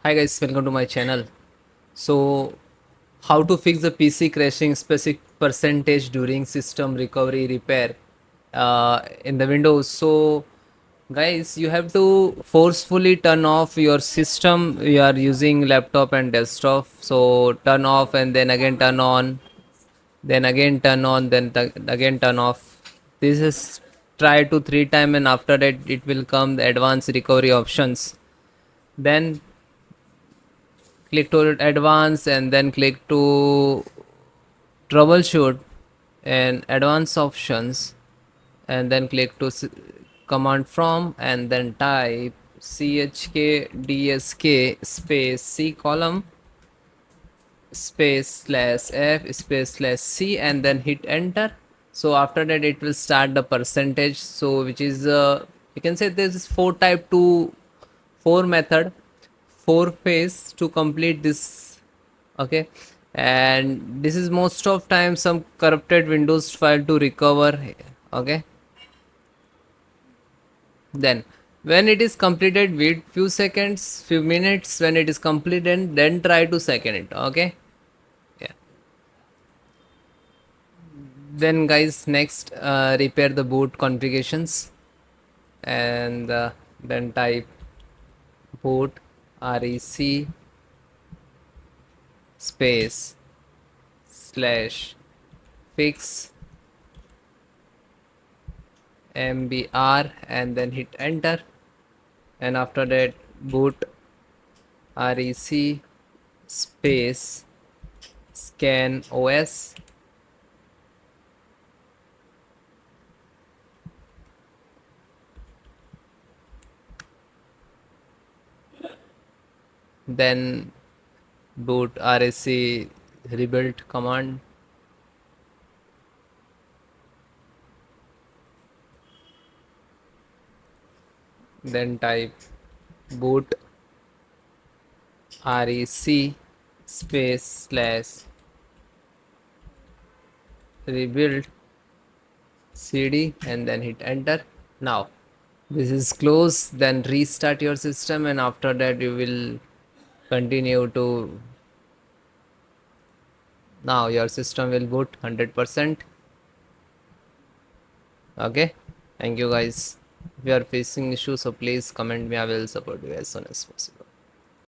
Hi guys, welcome to my channel. So, how to fix the PC crashing specific percentage during system recovery repair in the Windows. So, guys, you have to forcefully turn off your system. You are using laptop and desktop. So, turn off and then again turn on, then again turn on, then again turn off. This is try to 3 times, and after that it will come the advanced recovery options. Then click to advance and then click to troubleshoot and advanced options, and then click to command from and then type chkdsk space c column space slash f space slash c and then hit enter. So after that it will start the percentage, so which is you can say this is four type to four method, four phase to complete this. Okay, and this is most of time some corrupted windows file to recover. Okay, then when it is completed, wait few seconds, few minutes. When it is completed, then try to second it. Okay, yeah. Then guys, next repair the boot configurations, and then type boot rec space slash fix mbr and then hit enter, and after that boot rec space scan os, then boot rec rebuild command, then type boot rec space slash rebuild cd and then hit enter. Now this is closed, then restart your system, and after that you will continue to, now your system will boot 100%. Okay, thank you guys. If you are facing issues, so please comment me, I will support you as soon as possible.